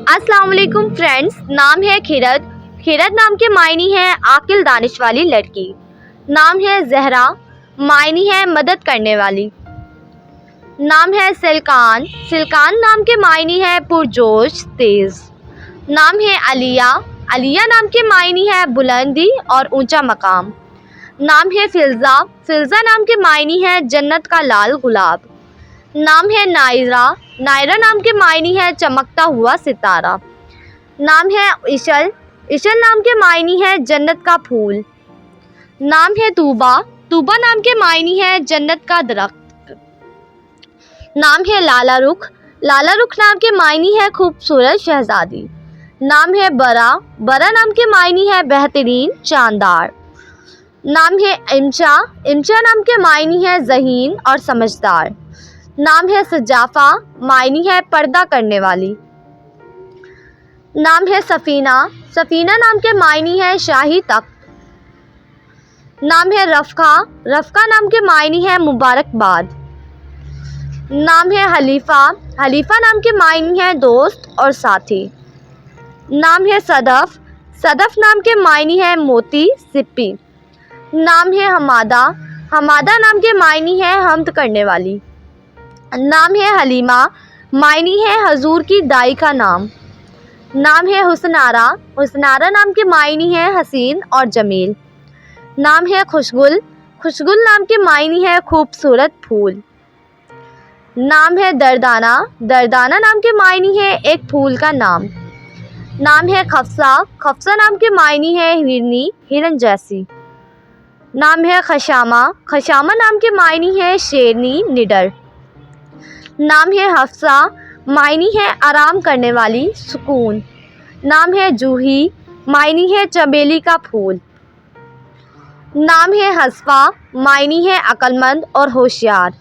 अस्सलाम वालेकुम फ्रेंड्स। नाम है खिरद। खिरद नाम के मायनी है आकिल दानिश वाली लड़की। नाम है जहरा, मायनी है मदद करने वाली। नाम है सिलकान। सिलकान नाम के मायनी है पुरजोश तेज। नाम है अलिया। अलिया नाम के मायनी है बुलंदी और ऊंचा मकाम। नाम है फिल्ज़ा। फिल्ज़ा नाम के मायनी है जन्नत का लाल गुलाब। नाम है नायरा। नायरा नाम के मायनी है चमकता हुआ सितारा। नाम है इशल। इशल नाम के मायनी है जन्नत का फूल। नाम है तूबा। तूबा नाम के मायनी है जन्नत का दरख्त। नाम है लाला रुख। लाला रुख नाम के मायनी है खूबसूरत शहजादी। नाम है बरा। बरा नाम के मायनी है बेहतरीन शानदार। नाम है इमशा। इमशा नाम के मायनी है ज़हीन और समझदार। नाम है सजाफा। मायनी है पर्दा करने वाली। नाम है सफ़ीना। सफ़ीना नाम के मायनी है शाही तख्त। नाम है रफ़का। रफ़का नाम के मायनी है मुबारकबाद। नाम है हलीफ़ा। हलीफ़ा नाम के मायनी है दोस्त और साथी। नाम है सदफ़। सदफ़ नाम के मायनी है मोती सिप्पी। नाम है हमादा। हमादा नाम के मायनी है हमद करने वाली। नाम है हलीमा। मायनी है हजूर की दाई का नाम। नाम है हुस्नारा। हुस्नारा नाम के मायनी है हसीन और जमील। नाम है खुशगुल। खुशगुल नाम के मायनी है खूबसूरत फूल। नाम है दरदाना। दरदाना नाम के मायनी है एक फूल का नाम। नाम है खफसा। खफसा नाम के मायनी है हिरनी, हिरन जैसी। नाम है खशामा। खशामा नाम के मायनी है शेरनी, निडर। नाम है हफ्सा। मायनी है आराम करने वाली, सुकून। नाम है जूही। मायनी है चमेली का फूल। नाम है हस्फा। मायनी है अक्लमंद और होशियार।